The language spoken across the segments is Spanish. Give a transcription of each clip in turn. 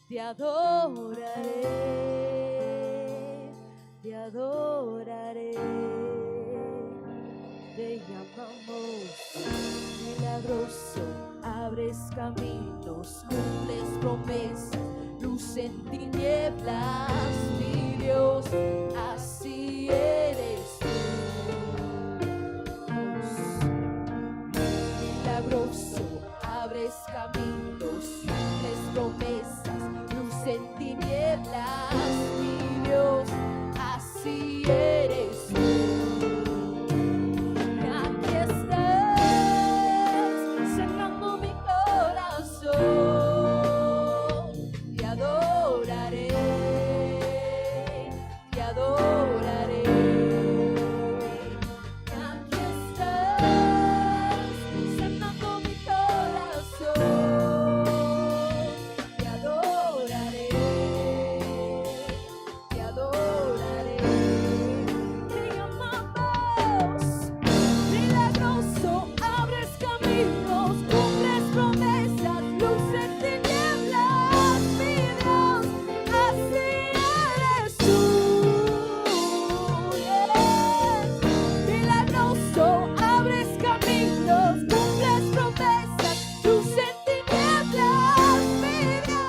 Te adoraré, te adoraré. Te llamamos milagroso, abres caminos, cumples promesas, luz en tinieblas, mi Dios, así eres tú. Milagroso, abres caminos, cumples promesas, luz en tinieblas, mi Dios, así eres tú. Aquí estás, sanando mi corazón. Te adoraré, te adoraré. Aquí estás, sanando mi corazón. Te adoraré, te adoraré. Te amamos. Milagroso, abres caminos, cumples promesas, luz en tinieblas, mi Dios, así eres tú. Milagroso, abres caminos, cumples promesas, luz en tinieblas, mi Dios.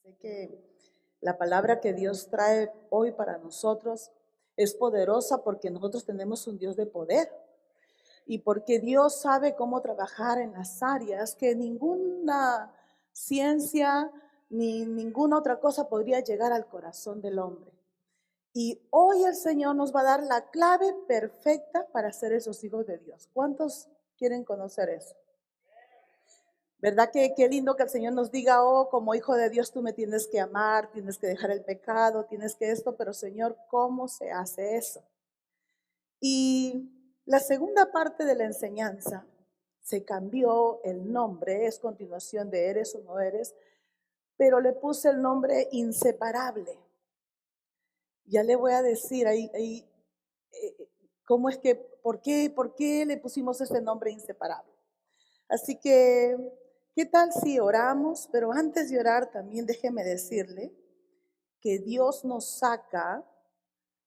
Sé que la palabra que Dios trae hoy para nosotros es poderosa porque nosotros tenemos un Dios de poder y porque Dios sabe cómo trabajar en las áreas que ninguna ciencia ni ninguna otra cosa podría llegar al corazón del hombre. Y hoy el Señor nos va a dar la clave perfecta para ser esos hijos de Dios. ¿Cuántos quieren conocer eso? ¿Verdad que qué lindo que el Señor nos diga, oh, como hijo de Dios tú me tienes que amar, tienes que dejar el pecado, tienes que esto, pero Señor, ¿cómo se hace eso? Y la segunda parte de la enseñanza, se cambió el nombre, es continuación de eres o no eres, pero le puse el nombre inseparable. Ya le voy a decir ahí cómo es que, por qué le pusimos ese nombre inseparable. Así que, ¿qué tal si oramos? Pero antes de orar también déjeme decirle que Dios nos saca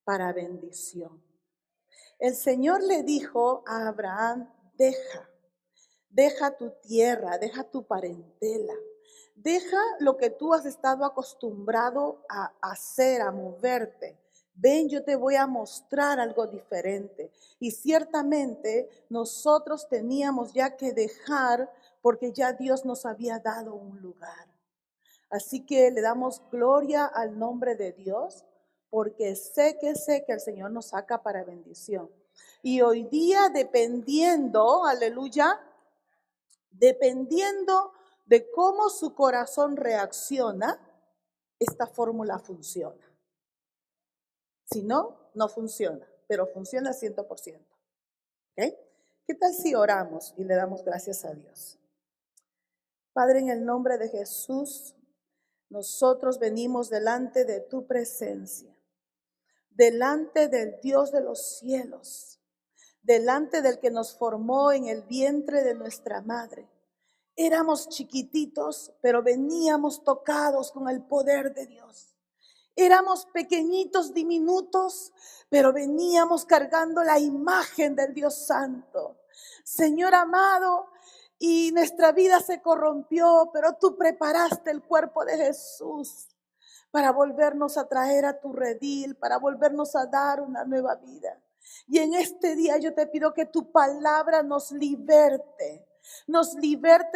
para bendición. El Señor le dijo a Abraham, deja tu tierra, deja tu parentela, deja lo que tú has estado acostumbrado a hacer, a moverte. Ven, yo te voy a mostrar algo diferente. Y ciertamente nosotros teníamos ya que dejar porque ya Dios nos había dado un lugar. Así que le damos gloria al nombre de Dios porque sé que el Señor nos saca para bendición. Y hoy día dependiendo, aleluya, dependiendo de cómo su corazón reacciona, esta fórmula funciona. Si no, no funciona, pero funciona 100%. ¿Ok? ¿Qué tal si oramos y le damos gracias a Dios? Padre, en el nombre de Jesús, nosotros venimos delante de tu presencia, delante del Dios de los cielos, delante del que nos formó en el vientre de nuestra madre. Éramos chiquititos, pero veníamos tocados con el poder de Dios. Éramos pequeñitos, diminutos, pero veníamos cargando la imagen del Dios Santo. Señor amado, y nuestra vida se corrompió, pero tú preparaste el cuerpo de Jesús para volvernos a traer a tu redil, para volvernos a dar una nueva vida. Y en este día yo te pido que tu palabra nos liberte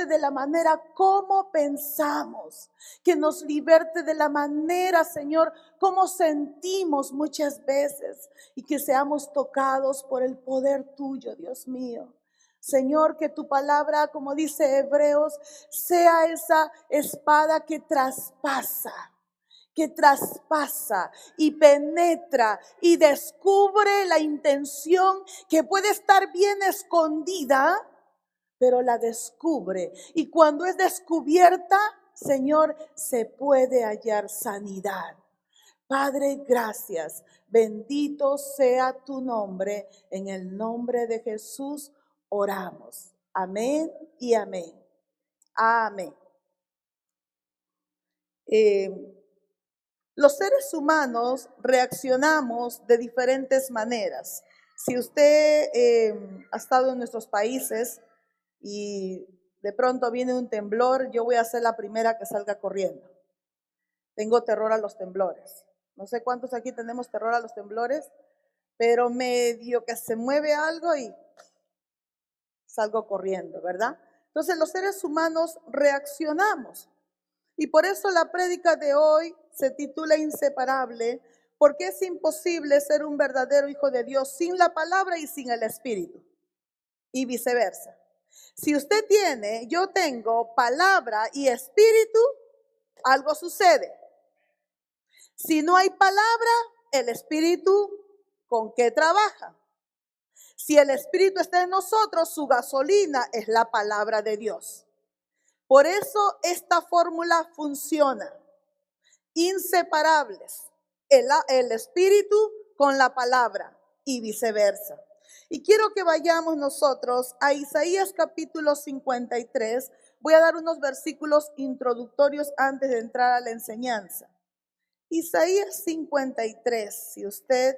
de la manera como pensamos, que nos liberte de la manera, Señor, como sentimos muchas veces, y que seamos tocados por el poder tuyo, Dios mío. Señor, que tu palabra, como dice Hebreos, sea esa espada que traspasa y penetra y descubre la intención que puede estar bien escondida, pero la descubre. Y cuando es descubierta, Señor, se puede hallar sanidad. Padre, gracias. Bendito sea tu nombre. En el nombre de Jesús oramos. Amén y amén. Amén. Los seres humanos reaccionamos de diferentes maneras. Si usted ha estado en nuestros países y de pronto viene un temblor, yo voy a ser la primera que salga corriendo. Tengo terror a los temblores. No sé cuántos aquí tenemos terror a los temblores, pero medio que se mueve algo y salgo corriendo, ¿verdad? Entonces los seres humanos reaccionamos. Y por eso la prédica de hoy se titula Inseparable, porque es imposible ser un verdadero hijo de Dios sin la palabra y sin el Espíritu, y viceversa. Si usted tiene, yo tengo palabra y espíritu, algo sucede. Si no hay palabra, el espíritu, ¿con qué trabaja? Si el espíritu está en nosotros, su gasolina es la palabra de Dios. Por eso esta fórmula funciona. Inseparables, el espíritu con la palabra y viceversa. Y quiero que vayamos nosotros a Isaías capítulo 53. Voy a dar unos versículos introductorios antes de entrar a la enseñanza. Isaías 53, si usted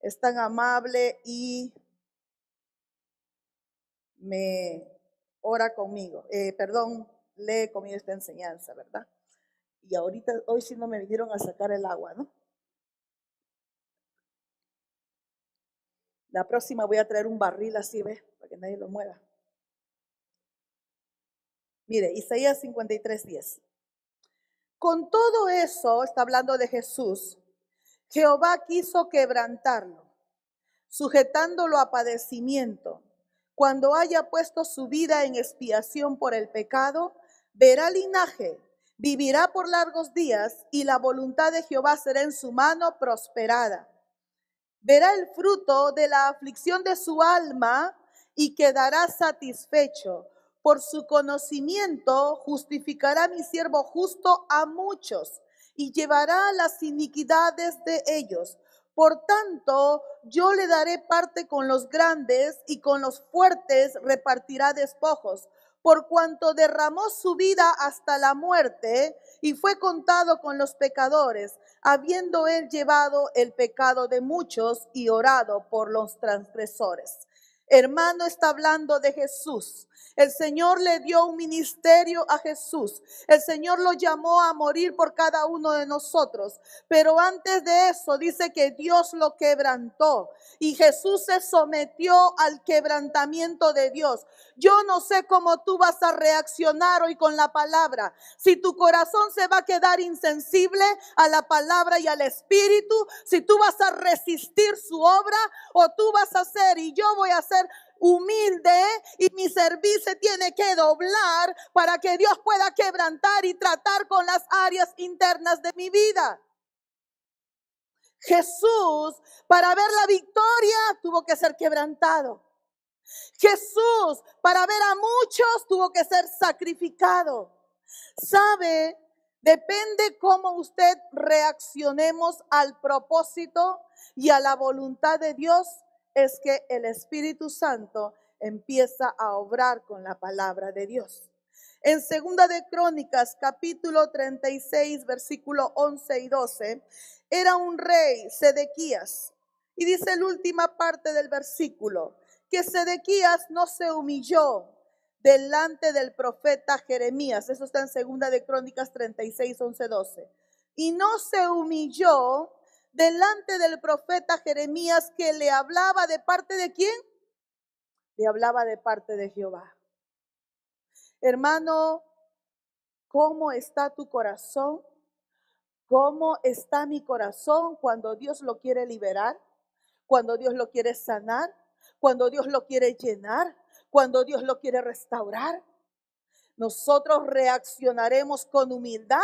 es tan amable y me ora conmigo, lee conmigo esta enseñanza, ¿verdad? Y hoy sí no me vinieron a sacar el agua, ¿no? La próxima voy a traer un barril así, ¿ves? Para que nadie lo mueva. Mire, Isaías 53:10. Con todo eso, está hablando de Jesús, Jehová quiso quebrantarlo, sujetándolo a padecimiento. Cuando haya puesto su vida en expiación por el pecado, verá linaje, vivirá por largos días, y la voluntad de Jehová será en su mano prosperada. Verá el fruto de la aflicción de su alma y quedará satisfecho. Por su conocimiento justificará mi siervo justo a muchos y llevará las iniquidades de ellos. Por tanto, yo le daré parte con los grandes y con los fuertes repartirá despojos. Por cuanto derramó su vida hasta la muerte y fue contado con los pecadores, habiendo él llevado el pecado de muchos y orado por los transgresores. Hermano, está hablando de Jesús. El Señor le dio un ministerio a Jesús. El Señor lo llamó a morir por cada uno de nosotros. Pero antes de eso dice que Dios lo quebrantó. Y Jesús se sometió al quebrantamiento de Dios. Yo no sé cómo tú vas a reaccionar hoy con la palabra. Si tu corazón se va a quedar insensible a la palabra y al Espíritu, si tú vas a resistir su obra, o tú vas a hacer y yo voy a hacer humilde y mi cerviz se tiene que doblar para que Dios pueda quebrantar y tratar con las áreas internas de mi vida. Jesús, para ver la victoria, tuvo que ser quebrantado. Jesús, para ver a muchos, tuvo que ser sacrificado. ¿Sabe? Depende cómo usted reaccionemos al propósito y a la voluntad de Dios, es que el Espíritu Santo empieza a obrar con la palabra de Dios. En Segunda de Crónicas, capítulo 36, versículo 11 y 12, era un rey, Sedequías. Y dice la última parte del versículo, que Sedequías no se humilló delante del profeta Jeremías. Eso está en Segunda de Crónicas 36, 11, 12. Y no se humilló delante del profeta Jeremías, que le hablaba de parte de ¿quién? Le hablaba de parte de Jehová. Hermano, ¿cómo está tu corazón? ¿Cómo está mi corazón cuando Dios lo quiere liberar? Cuando Dios lo quiere sanar, cuando Dios lo quiere llenar, cuando Dios lo quiere restaurar. ¿Nosotros reaccionaremos con humildad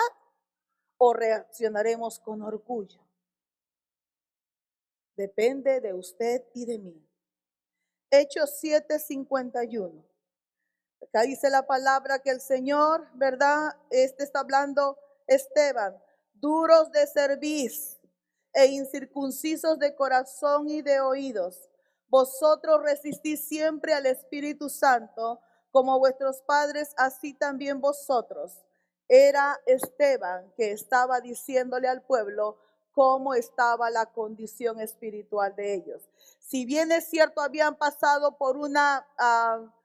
o reaccionaremos con orgullo? Depende de usted y de mí. Hechos 7:51. Acá dice la palabra que el Señor, ¿verdad? Está hablando Esteban, duros de cerviz e incircuncisos de corazón y de oídos. Vosotros resistís siempre al Espíritu Santo, como vuestros padres, así también vosotros. Era Esteban que estaba diciéndole al pueblo cómo estaba la condición espiritual de ellos. Si bien es cierto, habían pasado por una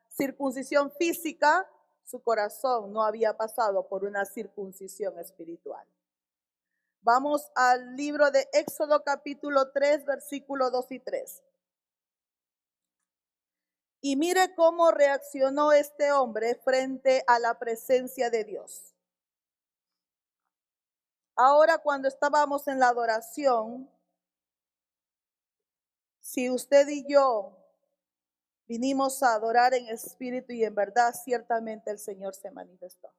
circuncisión física, su corazón no había pasado por una circuncisión espiritual. Vamos al libro de Éxodo capítulo 3, versículo 2 y 3. Y mire cómo reaccionó este hombre frente a la presencia de Dios. Ahora, cuando estábamos en la adoración, si usted y yo vinimos a adorar en espíritu y en verdad, ciertamente el Señor se manifestó.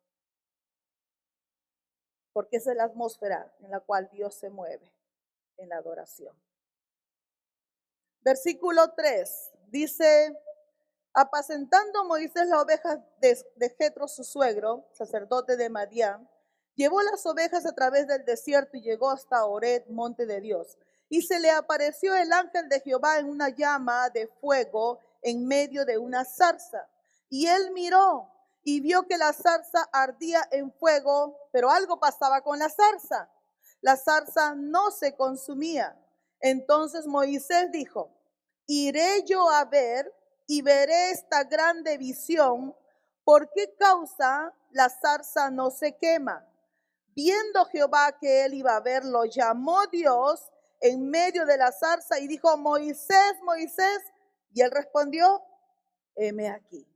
Porque esa es la atmósfera en la cual Dios se mueve en la adoración. Versículo 3 dice: apacentando Moisés las ovejas de Jetro su suegro, sacerdote de Madián, llevó las ovejas a través del desierto y llegó hasta Horeb, monte de Dios. Y se le apareció el ángel de Jehová en una llama de fuego en medio de una zarza. Y él miró y vio que la zarza ardía en fuego, pero algo pasaba con la zarza. La zarza no se consumía. Entonces Moisés dijo: iré yo a ver y veré esta grande visión, ¿por qué causa la zarza no se quema? Viendo Jehová que él iba a ver, lo llamó Dios en medio de la zarza y dijo: Moisés, Moisés. Y él respondió: heme aquí.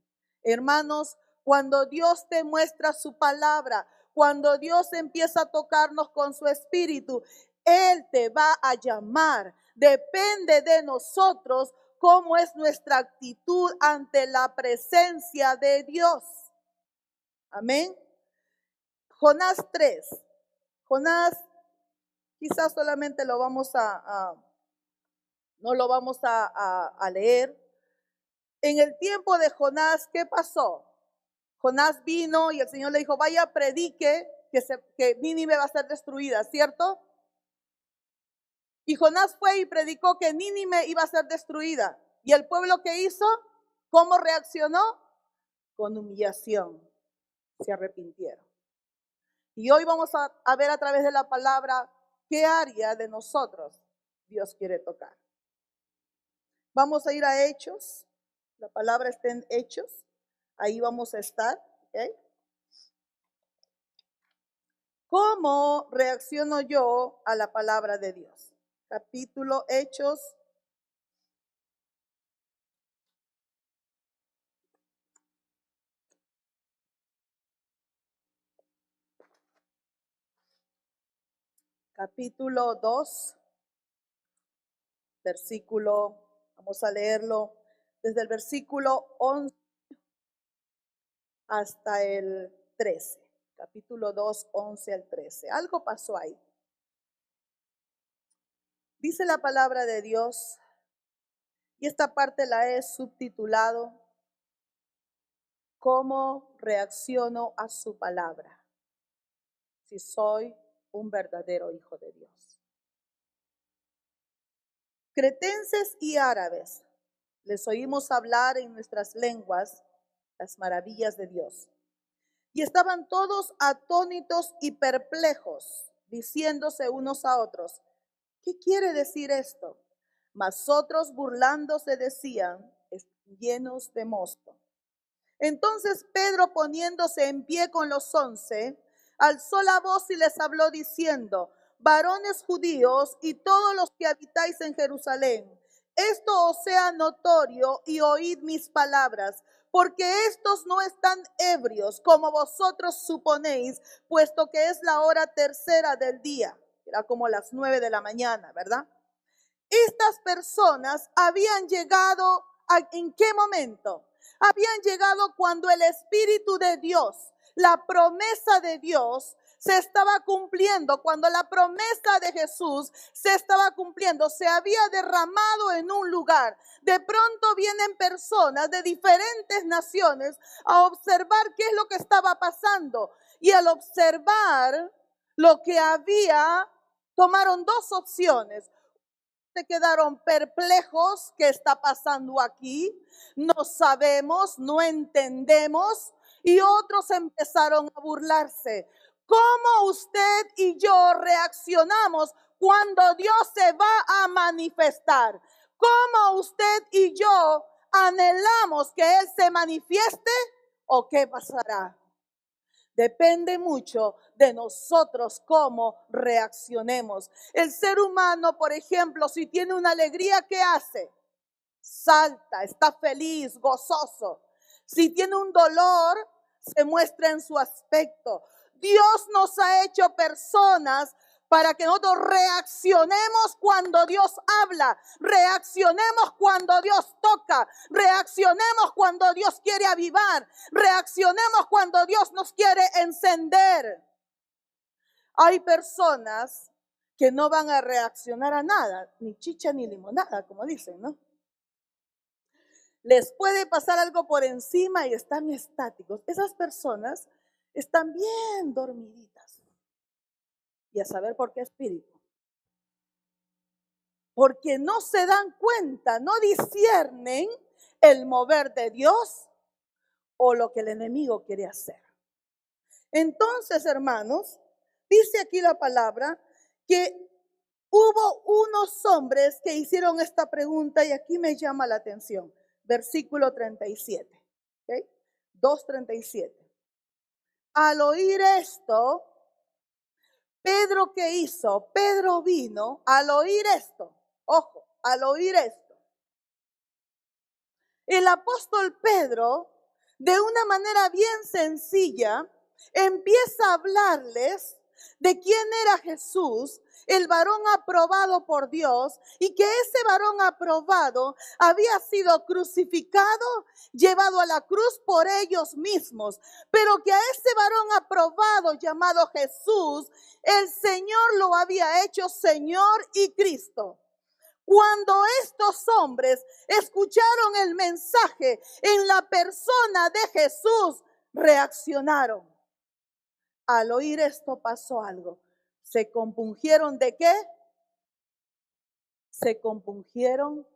Hermanos, cuando Dios te muestra su palabra, cuando Dios empieza a tocarnos con su espíritu, Él te va a llamar. Depende de nosotros cómo es nuestra actitud ante la presencia de Dios. Amén. Jonás 3. Jonás, quizás solamente lo vamos no lo vamos a leer. En el tiempo de Jonás, ¿qué pasó? Jonás vino y el Señor le dijo: vaya, predique que Nínive va a ser destruida, ¿cierto? Y Jonás fue y predicó que Nínive iba a ser destruida. ¿Y el pueblo qué hizo? ¿Cómo reaccionó? Con humillación. Se arrepintieron. Y hoy vamos a ver a través de la palabra qué área de nosotros Dios quiere tocar. Vamos a ir a Hechos. La palabra está en Hechos. Ahí vamos a estar. ¿Okay? ¿Cómo reacciono yo a la palabra de Dios? Capítulo Hechos. Capítulo 2, versículo, vamos a leerlo desde el versículo 11 hasta el 13. Capítulo 2, 11 al 13. Algo pasó ahí. Dice la palabra de Dios, y esta parte la he subtitulado, ¿cómo reacciono a su palabra si soy un verdadero hijo de Dios? Cretenses y árabes, les oímos hablar en nuestras lenguas las maravillas de Dios. Y estaban todos atónitos y perplejos, diciéndose unos a otros, ¿qué quiere decir esto? Mas otros burlándose decían, están llenos de mosto. Entonces Pedro, poniéndose en pie con los 11, alzó la voz y les habló diciendo, varones judíos y todos los que habitáis en Jerusalén, esto os sea notorio y oíd mis palabras, porque estos no están ebrios como vosotros suponéis, puesto que es la hora tercera del día. Era como las 9 de la mañana, ¿verdad? Estas personas habían llegado ¿en qué momento? Habían llegado cuando el Espíritu de Dios, la promesa de Dios, se estaba cumpliendo, cuando la promesa de Jesús se estaba cumpliendo, se había derramado en un lugar. De pronto vienen personas de diferentes naciones a observar qué es lo que estaba pasando. Y al observar lo que había, tomaron dos opciones. Se quedaron perplejos, ¿qué está pasando aquí? No sabemos, no entendemos. Y otros empezaron a burlarse. ¿Cómo usted y yo reaccionamos cuando Dios se va a manifestar? ¿Cómo usted y yo anhelamos que Él se manifieste o qué pasará? Depende mucho de nosotros cómo reaccionemos. El ser humano, por ejemplo, si tiene una alegría, ¿qué hace? Salta, está feliz, gozoso. Si tiene un dolor, se muestra en su aspecto. Dios nos ha hecho personas para que nosotros reaccionemos cuando Dios habla, reaccionemos cuando Dios toca, reaccionemos cuando Dios quiere avivar, reaccionemos cuando Dios nos quiere encender. Hay personas que no van a reaccionar a nada, ni chicha ni limonada, como dicen, ¿no? Les puede pasar algo por encima y están estáticos. Esas personas están bien dormiditas. Y a saber por qué espíritu. Porque no se dan cuenta, no disciernen el mover de Dios o lo que el enemigo quiere hacer. Entonces, hermanos, dice aquí la palabra que hubo unos hombres que hicieron esta pregunta y aquí me llama la atención. Versículo 37, ¿okay? 2:37. Al oír esto, Pedro, ¿qué hizo? Pedro vino al oír esto. Ojo, al oír esto. El apóstol Pedro, de una manera bien sencilla, empieza a hablarles de quién era Jesús, el varón aprobado por Dios, y que ese varón aprobado había sido crucificado, llevado a la cruz por ellos mismos, pero que a ese varón aprobado llamado Jesús, el Señor lo había hecho Señor y Cristo. Cuando estos hombres escucharon el mensaje en la persona de Jesús, reaccionaron. Al oír esto pasó algo. ¿Se compungieron de qué? Se compungieron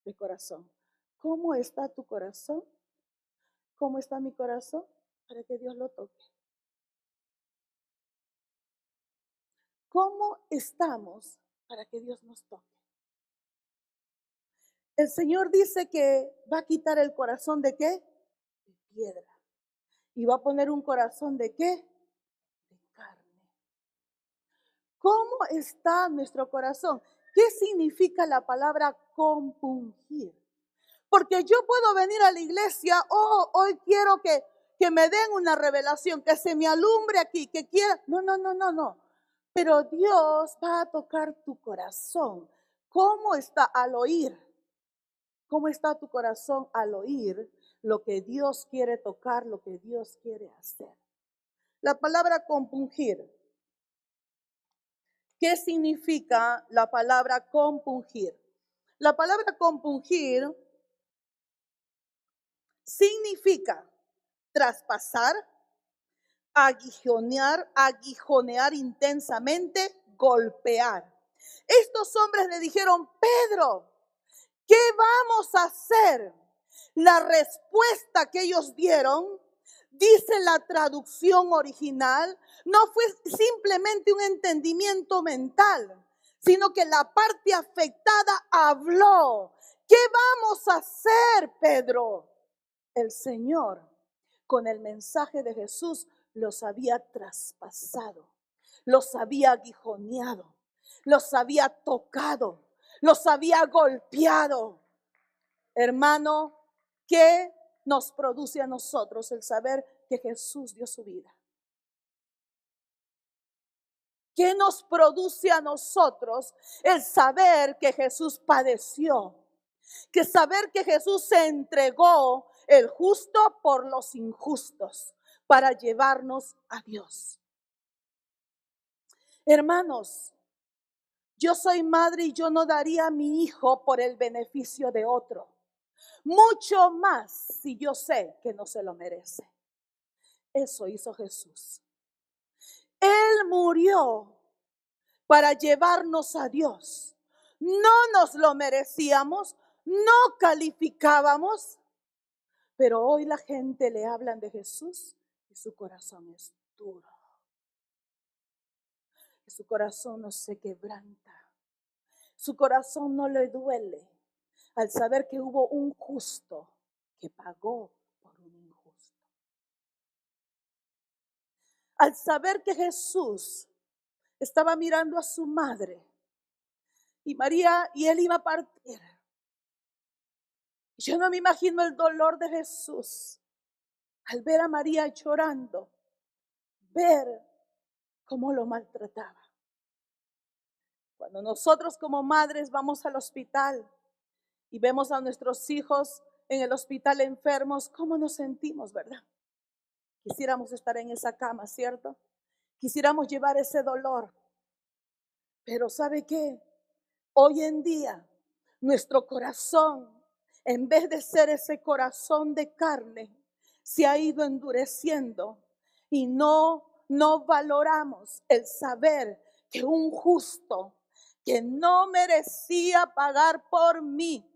de corazón. ¿Cómo está tu corazón? ¿Cómo está mi corazón? Para que Dios lo toque. ¿Cómo estamos para que Dios nos toque? El Señor dice que va a quitar el corazón ¿de qué? De piedra. Y va a poner un corazón ¿de qué? De carne. ¿Cómo está nuestro corazón? ¿Qué significa la palabra compungir? Porque yo puedo venir a la iglesia, hoy quiero que me den una revelación, que se me alumbre aquí, que quiera. No. Pero Dios va a tocar tu corazón. ¿Cómo está al oír? ¿Cómo está tu corazón al oír lo que Dios quiere tocar, lo que Dios quiere hacer? La palabra compungir. ¿Qué significa la palabra compungir? La palabra compungir significa traspasar, aguijonear intensamente, golpear. Estos hombres le dijeron: Pedro, ¿qué vamos a hacer? La respuesta que ellos dieron, dice la traducción original, no fue simplemente un entendimiento mental, sino que la parte afectada habló. ¿Qué vamos a hacer, Pedro? El Señor, con el mensaje de Jesús, los había traspasado, los había aguijoneado, los había tocado, los había golpeado. Hermano, ¿qué nos produce a nosotros el saber que Jesús dio su vida? ¿Qué nos produce a nosotros el saber que Jesús padeció? Que saber que Jesús se entregó, el justo por los injustos, para llevarnos a Dios. Hermanos, yo soy madre y yo no daría a mi hijo por el beneficio de otro. Mucho más si yo sé que no se lo merece. Eso hizo Jesús. Él murió para llevarnos a Dios. No nos lo merecíamos, no calificábamos, pero hoy la gente le hablan de Jesús y su corazón es duro. Y su corazón no se quebranta. Su corazón no le duele al saber que hubo un justo que pagó por un injusto. Al saber que Jesús estaba mirando a su madre y María, y él iba a partir. Yo no me imagino el dolor de Jesús al ver a María llorando, ver cómo lo maltrataba. Cuando nosotros como madres vamos al hospital y vemos a nuestros hijos en el hospital enfermos, ¿cómo nos sentimos, verdad? Quisiéramos estar en esa cama, ¿cierto? Quisiéramos llevar ese dolor. Pero ¿sabe qué? Hoy en día, nuestro corazón, en vez de ser ese corazón de carne, se ha ido endureciendo y no valoramos el saber que un justo que no merecía pagar por mí,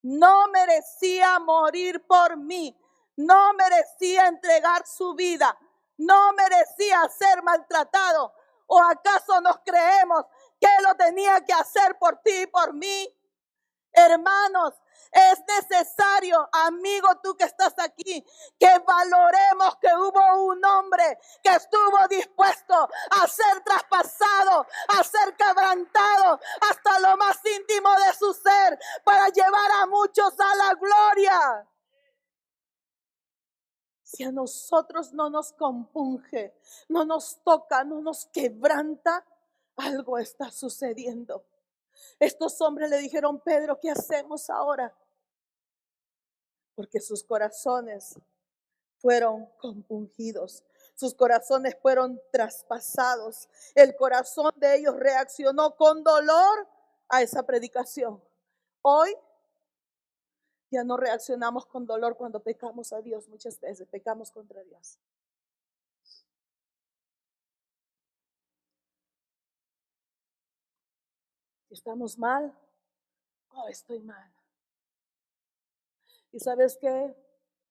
no merecía morir por mí, no merecía entregar su vida, no merecía ser maltratado. ¿O acaso nos creemos que lo tenía que hacer por ti y por mí? Hermanos, es necesario, amigo, tú que estás aquí, que valoremos que hubo un hombre que estuvo dispuesto a ser traspasado, a ser quebrantado hasta lo más íntimo de su ser para llevar a muchos a la gloria. Si a nosotros no nos compunge, no nos toca, no nos quebranta, algo está sucediendo. Estos hombres le dijeron: Pedro, ¿qué hacemos ahora? Porque sus corazones fueron compungidos, sus corazones fueron traspasados. El corazón de ellos reaccionó con dolor a esa predicación. Hoy ya no reaccionamos con dolor cuando pecamos a Dios. Muchas veces pecamos contra Dios. Si estamos mal, oh, estoy mal. ¿Y sabes qué?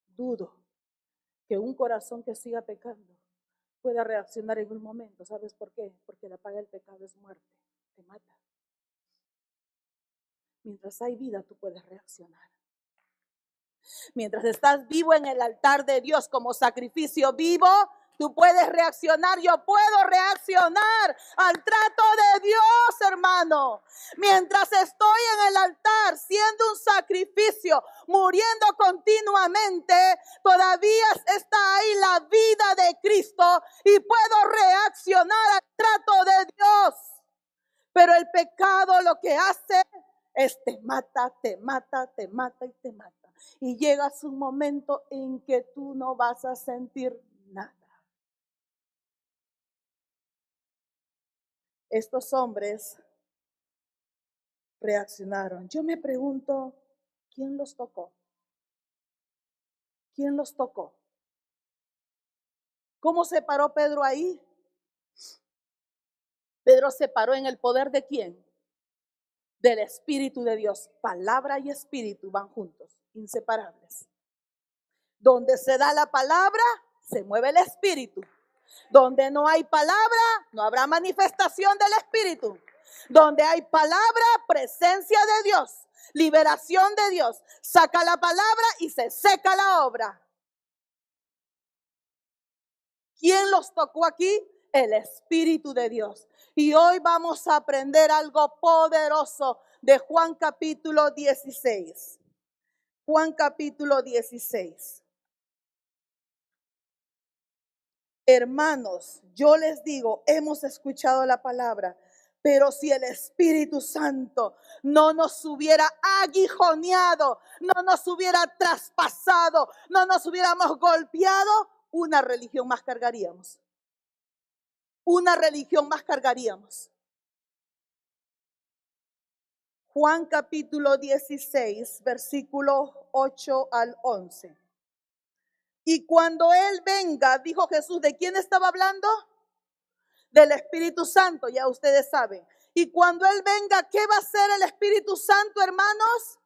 Dudo que un corazón que siga pecando pueda reaccionar en un momento. ¿Sabes por qué? Porque la paga del pecado es muerte, te mata. Mientras hay vida, tú puedes reaccionar. Mientras estás vivo en el altar de Dios como sacrificio vivo, tú puedes reaccionar. Yo puedo reaccionar al trato de Dios, hermano. Mientras estoy en el altar siendo un sacrificio, muriendo continuamente, todavía está ahí la vida de Cristo y puedo reaccionar al trato de Dios. Pero el pecado lo que hace Te mata, te mata, te mata y te mata. Y llegas un momento en que tú no vas a sentir nada. Estos hombres reaccionaron. Yo me pregunto, ¿quién los tocó? ¿Quién los tocó? ¿Cómo se paró Pedro ahí? Pedro se paró en el poder ¿de quién? Del Espíritu de Dios. Palabra y Espíritu van juntos, inseparables. Donde se da la palabra, se mueve el Espíritu. Donde no hay palabra, no habrá manifestación del Espíritu. Donde hay palabra, presencia de Dios, liberación de Dios. Saca la palabra y se seca la obra. ¿Quién los tocó aquí? El Espíritu de Dios. Y hoy vamos a aprender algo poderoso de Juan capítulo 16. Juan capítulo 16. Hermanos, yo les digo, hemos escuchado la palabra, pero si el Espíritu Santo no nos hubiera aguijoneado, no nos hubiera traspasado, no nos hubiéramos golpeado, una religión más cargaríamos. Una religión más cargaríamos. Juan capítulo 16, versículos 8 al 11. Y cuando Él venga, dijo Jesús, ¿de quién estaba hablando? Del Espíritu Santo, ya ustedes saben. Y cuando Él venga, ¿qué va a hacer el Espíritu Santo, hermanos?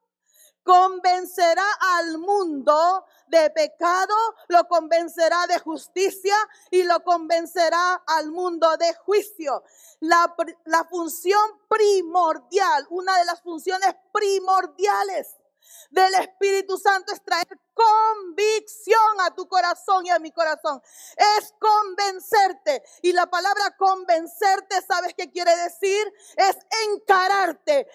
Convencerá al mundo de pecado, lo convencerá de justicia y lo convencerá al mundo de juicio. La función primordial, una de las funciones primordiales del Espíritu Santo es traer convicción a tu corazón y a mi corazón. Es convencerte. Y la palabra convencerte, ¿sabes qué quiere decir? Es encararte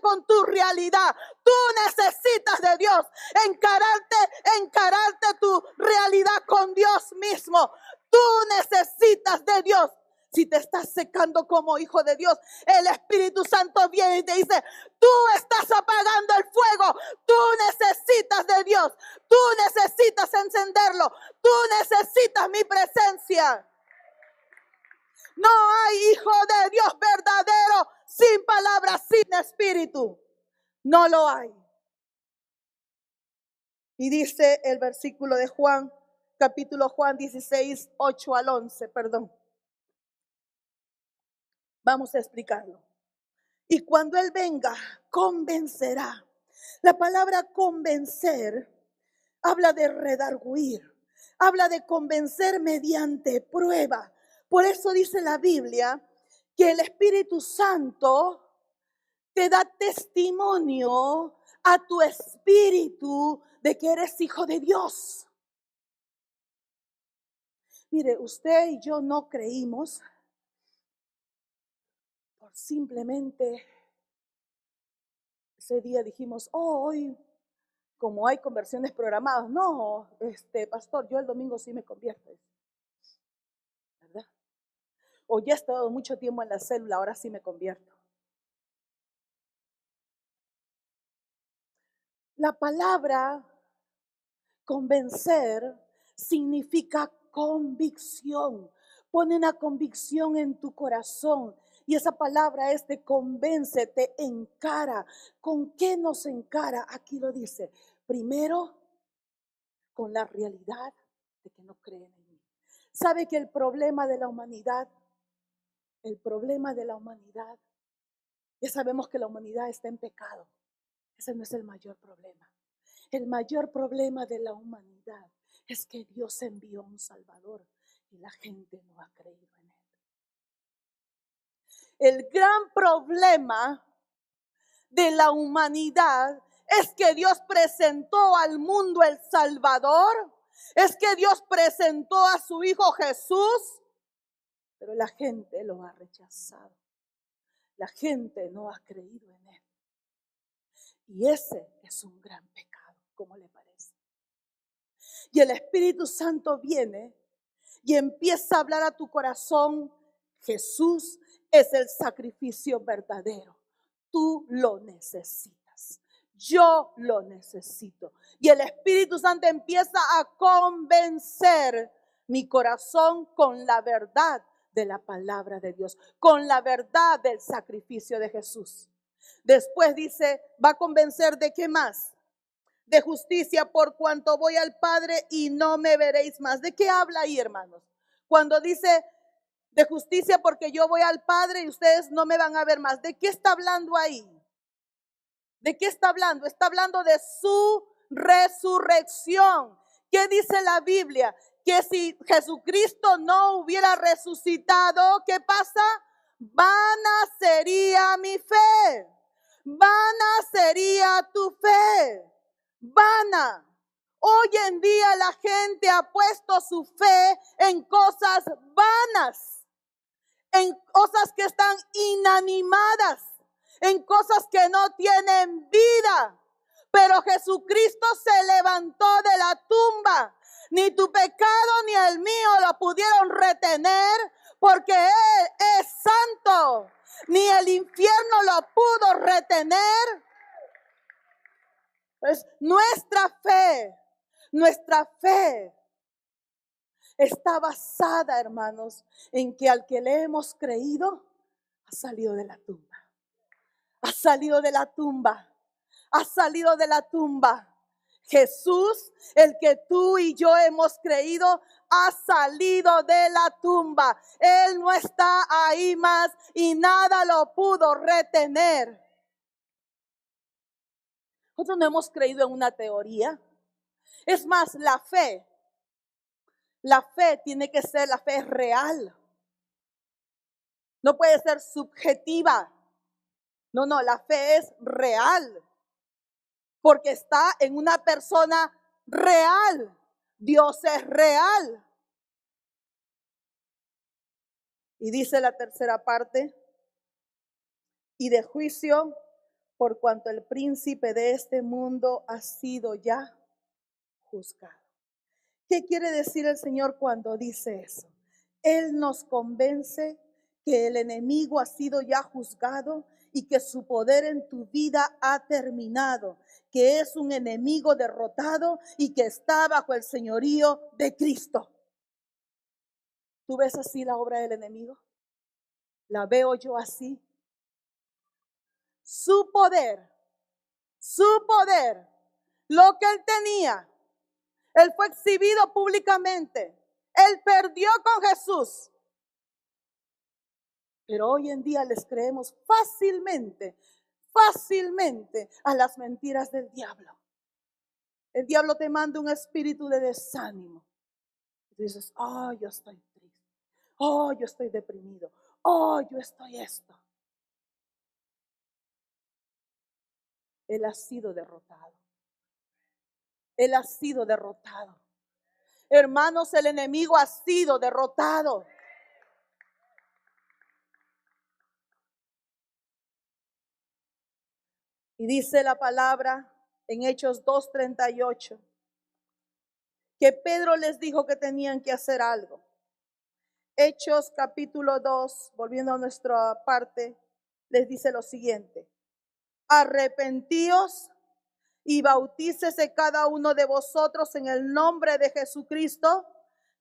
con tu realidad. Tú necesitas de Dios. Encararte tu realidad con Dios mismo. Tú necesitas de Dios. Si te estás secando como hijo de Dios, el Espíritu Santo viene y te dice, tú estás apagando el fuego, tú necesitas de Dios, tú necesitas encenderlo, tú necesitas mi presencia. No hay hijo de Dios verdadero sin palabras, sin espíritu. No lo hay. Y dice el versículo de Juan, capítulo Juan 16, 8 al 11, perdón. Vamos a explicarlo. Y cuando Él venga, convencerá. La palabra convencer habla de redarguir, habla de convencer mediante prueba. Por eso dice la Biblia que el Espíritu Santo te da testimonio a tu espíritu de que eres hijo de Dios. Mire, usted y yo no creímos por simplemente ese día dijimos, hoy como hay conversiones programadas, no, pastor, yo el domingo sí me convierto, ¿verdad? O ya he estado mucho tiempo en la célula, ahora sí me convierto. La palabra convencer significa convicción. Pone una convicción en tu corazón. Y esa palabra es te convence, te encara. ¿Con qué nos encara? Aquí lo dice. Primero, con la realidad de que no creen en mí. ¿Sabe que el problema de la humanidad, ya sabemos que la humanidad está en pecado? Ese no es el mayor problema. El mayor problema de la humanidad es que Dios envió un Salvador y la gente no ha creído en Él. El gran problema de la humanidad es que Dios presentó al mundo el Salvador, es que Dios presentó a su Hijo Jesús, pero la gente lo ha rechazado. La gente no ha creído en Él. Y ese es un gran pecado, ¿cómo le parece? Y el Espíritu Santo viene y empieza a hablar a tu corazón. Jesús es el sacrificio verdadero. tú lo necesitas. Yo lo necesito. Y el Espíritu Santo empieza a convencer mi corazón con la verdad de la palabra de Dios, con la verdad del sacrificio de Jesús. Después dice, va a convencer de qué más. De justicia, por cuanto voy al Padre y no me veréis más. ¿De qué habla ahí, hermanos? Cuando dice de justicia porque yo voy al Padre y ustedes no me van a ver más. ¿De qué está hablando ahí? ¿De qué está hablando? Está hablando de su resurrección. ¿Qué dice la Biblia? Que si Jesucristo no hubiera resucitado, ¿qué pasa? Vana sería mi fe. Vana sería tu fe. Vana. Hoy en día la gente ha puesto su fe en cosas vanas, en cosas que están inanimadas, en cosas que no tienen vida. Pero Jesucristo se levantó de la tumba. Ni tu pecado ni el mío lo pudieron retener, porque Él es santo. Ni el infierno lo pudo retener. Pues nuestra fe está basada, hermanos, en que al que le hemos creído ha salido de la tumba. Ha salido de la tumba. Ha salido de la tumba. Jesús, el que tú y yo hemos creído, ha salido de la tumba. Él no está ahí más y nada lo pudo retener. Nosotros no hemos creído en una teoría. Es más, la fe tiene que ser, la fe es real. No puede ser subjetiva. No, la fe es real. Porque está en una persona real. Dios es real. Y dice la tercera parte, y de juicio, por cuanto el príncipe de este mundo ha sido ya juzgado. ¿Qué quiere decir el Señor cuando dice eso? Él nos convence que el enemigo ha sido ya juzgado y que su poder en tu vida ha terminado, que es un enemigo derrotado y que está bajo el señorío de Cristo. ¿Tú ves así la obra del enemigo? ¿La veo yo así? Su poder, lo que él tenía, él fue exhibido públicamente. Él perdió con Jesús. Pero hoy en día les creemos fácilmente a las mentiras del diablo. El diablo te manda un espíritu de desánimo. Y tú dices, yo estoy triste. Yo estoy deprimido. Yo estoy esto. Él ha sido derrotado. Él ha sido derrotado. Hermanos, el enemigo ha sido derrotado. Y dice la palabra en Hechos 2:38 que Pedro les dijo que tenían que hacer algo. Hechos capítulo 2, volviendo a nuestra parte, les dice lo siguiente: arrepentíos y bautícese cada uno de vosotros en el nombre de Jesucristo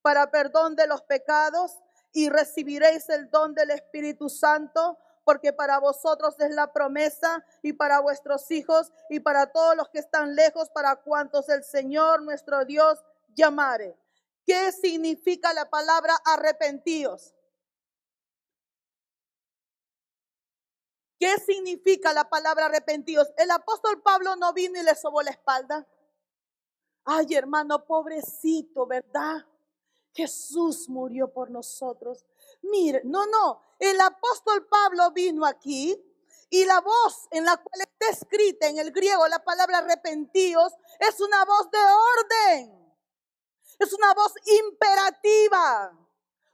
para perdón de los pecados y recibiréis el don del Espíritu Santo, porque para vosotros es la promesa y para vuestros hijos y para todos los que están lejos, para cuantos el Señor nuestro Dios llamare. ¿Qué significa la palabra arrepentíos? ¿Qué significa la palabra arrepentidos? El apóstol Pablo no vino y le sobó la espalda. Ay, hermano, pobrecito, ¿verdad? Jesús murió por nosotros. Mire, no. El apóstol Pablo vino aquí y la voz en la cual está escrita en el griego la palabra arrepentidos es una voz de orden. Es una voz imperativa.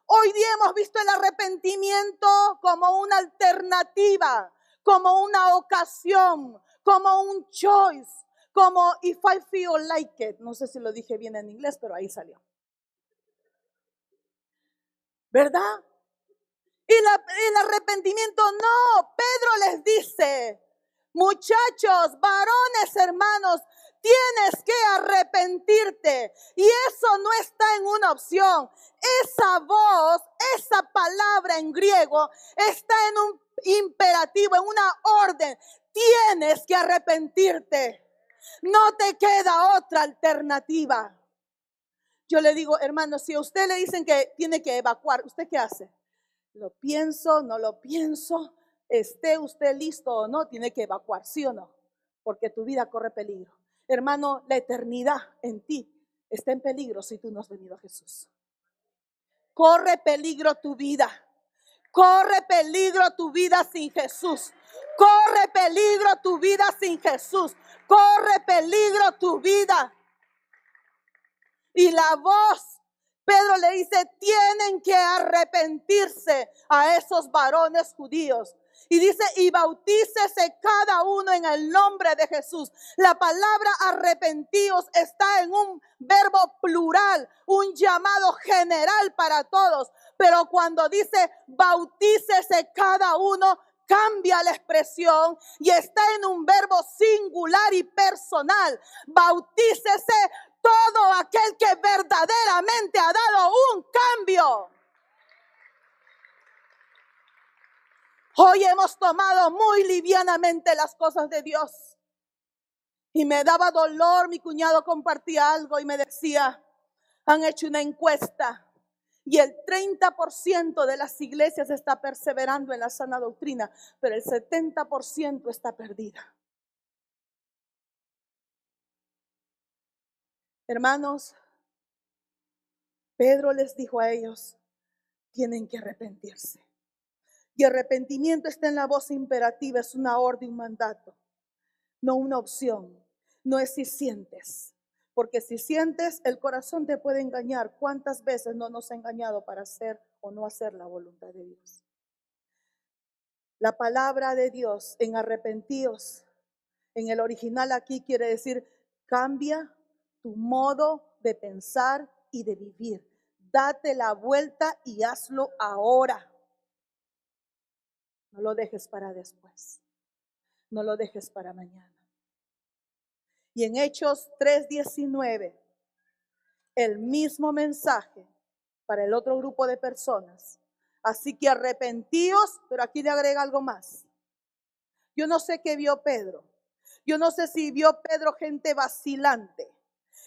Hoy día hemos visto el arrepentimiento como una alternativa, como una ocasión, como un choice, como if I feel like it. No sé si lo dije bien en inglés, pero ahí salió. ¿Verdad? Y el arrepentimiento, no. Pedro les dice, Muchachos, varones, hermanos, tienes que arrepentirte. Y eso no está en una opción. Esa voz, esa palabra en griego está en un imperativo, en una orden. Tienes que arrepentirte. No te queda otra alternativa. Yo le digo, hermano, si a usted le dicen que tiene que evacuar, ¿usted qué hace? Lo pienso, no lo pienso. Esté usted listo o no, tiene que evacuar, ¿sí o no? Porque tu vida corre peligro. Hermano, la eternidad en ti está en peligro si tú no has venido a Jesús. Corre peligro tu vida. Corre peligro tu vida sin Jesús. Corre peligro tu vida sin Jesús. Corre peligro tu vida. Y la voz, Pedro le dice, tienen que arrepentirse a esos varones judíos. Y dice, y bautícese cada uno en el nombre de Jesús. La palabra arrepentíos está en un verbo plural, un llamado general para todos. Pero cuando dice bautícese cada uno, cambia la expresión y está en un verbo singular y personal. Bautícese todo aquel que verdaderamente ha dado un cambio. Hoy hemos tomado muy livianamente las cosas de Dios. Y me daba dolor, mi cuñado compartía algo y me decía, han hecho una encuesta y el 30% de las iglesias está perseverando en la sana doctrina, pero el 70% está perdida. Hermanos, Pedro les dijo a ellos, tienen que arrepentirse. Y arrepentimiento está en la voz imperativa, es una orden, un mandato, no una opción. No es si sientes, porque si sientes, el corazón te puede engañar. ¿Cuántas veces no nos ha engañado para hacer o no hacer la voluntad de Dios? La palabra de Dios en arrepentíos, en el original aquí quiere decir, cambia tu modo de pensar y de vivir. Date la vuelta y hazlo ahora. No lo dejes para después. No lo dejes para mañana. Y en Hechos 3:19, el mismo mensaje para el otro grupo de personas. Así que arrepentíos, pero aquí le agrega algo más. Yo no sé qué vio Pedro. Yo no sé si vio Pedro gente vacilante.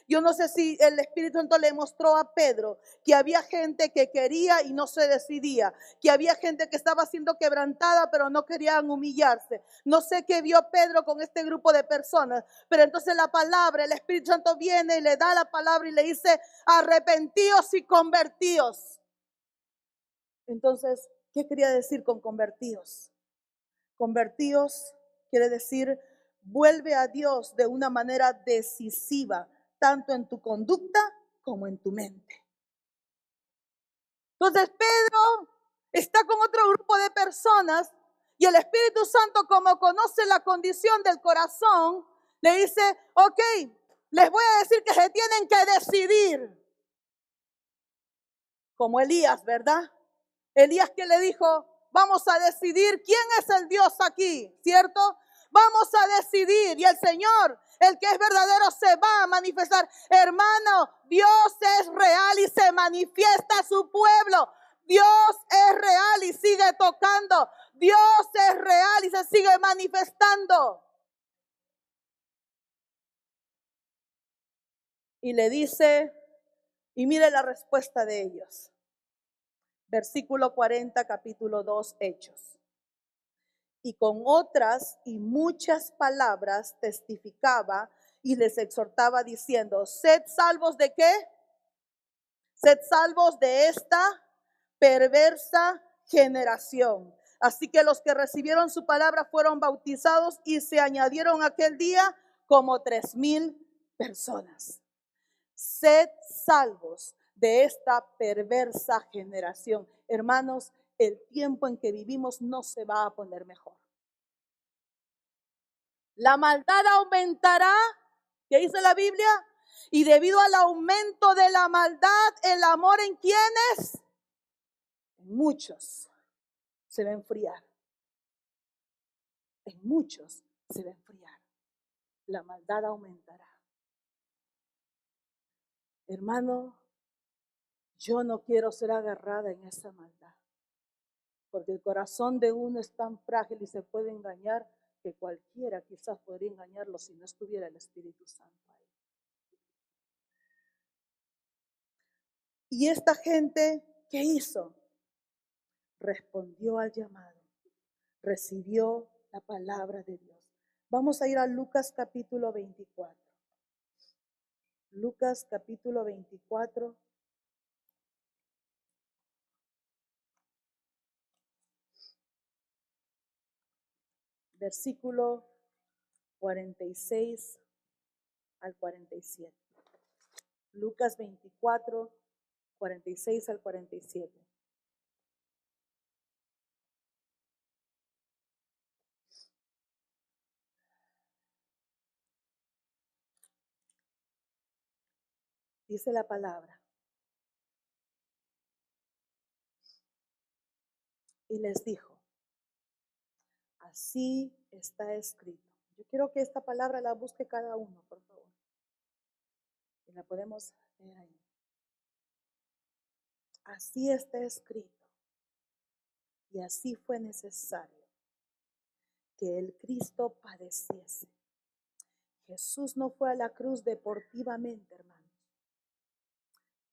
Yo no sé si el Espíritu Santo le mostró a Pedro que había gente que quería y no se decidía, que había gente que estaba siendo quebrantada pero no querían humillarse. No sé qué vio Pedro con este grupo de personas, pero entonces la palabra, el Espíritu Santo viene y le da la palabra y le dice, arrepentíos y convertíos. Entonces, ¿qué quería decir con convertíos? Convertíos quiere decir, vuelve a Dios de una manera decisiva, tanto en tu conducta como en tu mente. Entonces Pedro está con otro grupo de personas y el Espíritu Santo, como conoce la condición del corazón, le dice, ok, les voy a decir que se tienen que decidir. Como Elías, ¿verdad? Elías que le dijo, vamos a decidir quién es el Dios aquí, ¿cierto? Vamos a decidir y el Señor, el que es verdadero, se va a manifestar. Hermano, Dios es real y se manifiesta a su pueblo. Dios es real y sigue tocando. Dios es real y se sigue manifestando. Y le dice, y mire la respuesta de ellos. Versículo 40, capítulo 2, Hechos. Y con otras y muchas palabras testificaba y les exhortaba diciendo, sed salvos ¿de qué? Sed salvos de esta perversa generación. Así que los que recibieron su palabra fueron bautizados y se añadieron aquel día como 3,000 personas. Sed salvos de esta perversa generación. Hermanos, el tiempo en que vivimos no se va a poner mejor. La maldad aumentará, ¿qué dice la Biblia? Y debido al aumento de la maldad, el amor en quienes, en muchos, se va a enfriar. En muchos se va a enfriar. La maldad aumentará. Hermano, yo no quiero ser agarrada en esa maldad, porque el corazón de uno es tan frágil y se puede engañar que cualquiera quizás podría engañarlo si no estuviera el Espíritu Santo ahí. Y esta gente, ¿qué hizo? Respondió al llamado, recibió la palabra de Dios. Vamos a ir a Lucas capítulo 24. Lucas capítulo 24. Versículo 46 al 47. Lucas 24, 46 al 47. Dice la palabra. Y les dijo, así está escrito. Yo quiero que esta palabra la busque cada uno, por favor. Y la podemos leer ahí. Así está escrito. Y así fue necesario que el Cristo padeciese. Jesús no fue a la cruz deportivamente, hermanos.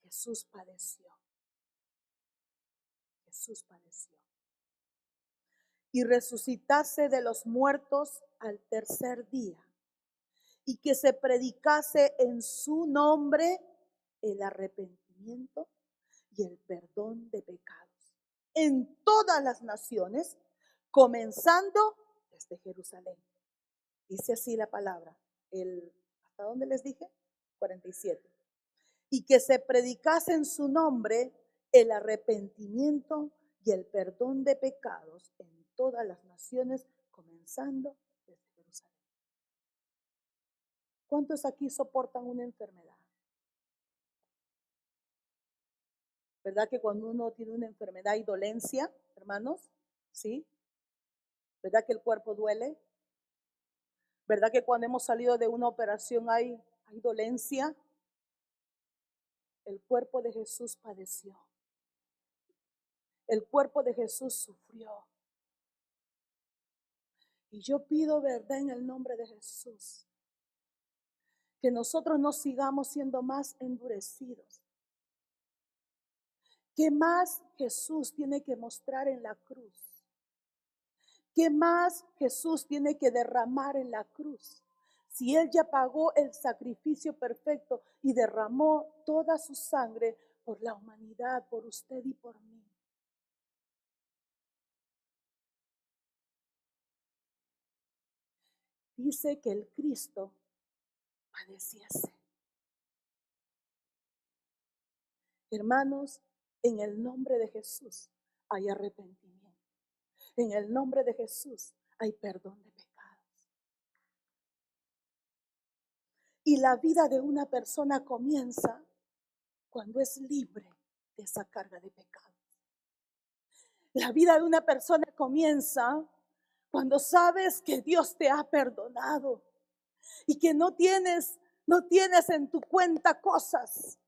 Jesús padeció. Jesús padeció. Y resucitase de los muertos al tercer día. Y que se predicase en su nombre el arrepentimiento y el perdón de pecados en todas las naciones, comenzando desde Jerusalén. Dice así la palabra. ¿Hasta dónde les dije? 47. Y que se predicase en su nombre el arrepentimiento y el perdón de pecados en todas las naciones, comenzando desde Jerusalén. ¿Cuántos aquí soportan una enfermedad? ¿Verdad que cuando uno tiene una enfermedad hay dolencia, hermanos? ¿Sí? ¿Verdad que el cuerpo duele? ¿Verdad que cuando hemos salido de una operación hay dolencia? El cuerpo de Jesús padeció. El cuerpo de Jesús sufrió. Y yo pido, verdad, en el nombre de Jesús, que nosotros no sigamos siendo más endurecidos. ¿Qué más Jesús tiene que mostrar en la cruz? ¿Qué más Jesús tiene que derramar en la cruz? Si Él ya pagó el sacrificio perfecto y derramó toda su sangre por la humanidad, por usted y por mí. Dice que el Cristo padeciese. Hermanos, en el nombre de Jesús hay arrepentimiento. En el nombre de Jesús hay perdón de pecados. Y la vida de una persona comienza cuando es libre de esa carga de pecado. La vida de una persona comienza cuando sabes que Dios te ha perdonado y que no tienes en tu cuenta cosas.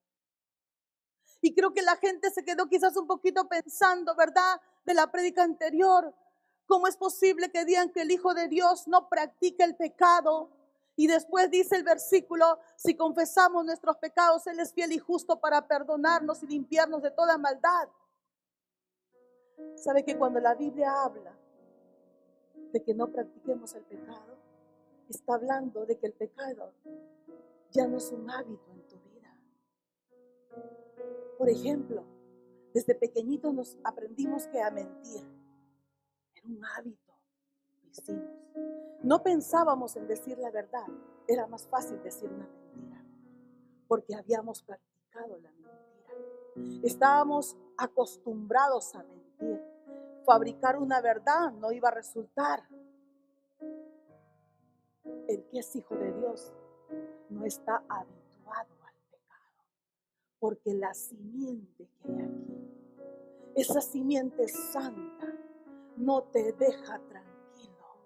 Y creo que la gente se quedó quizás un poquito pensando, ¿verdad? De la prédica anterior. ¿Cómo es posible que digan que el Hijo de Dios no practica el pecado? Y después dice el versículo, si confesamos nuestros pecados, Él es fiel y justo para perdonarnos y limpiarnos de toda maldad. ¿Sabe que cuando la Biblia habla de que no practiquemos el pecado, está hablando de que el pecado ya no es un hábito en tu vida? Por ejemplo, desde pequeñitos nos aprendimos que a mentir era un hábito, lo hicimos. No pensábamos en decir la verdad, era más fácil decir una mentira, porque habíamos practicado la mentira. Estábamos acostumbrados a mentir. Fabricar una verdad no iba a resultar. El que es hijo de Dios no está habituado al pecado, porque la simiente que hay aquí, esa simiente santa, no te deja tranquilo,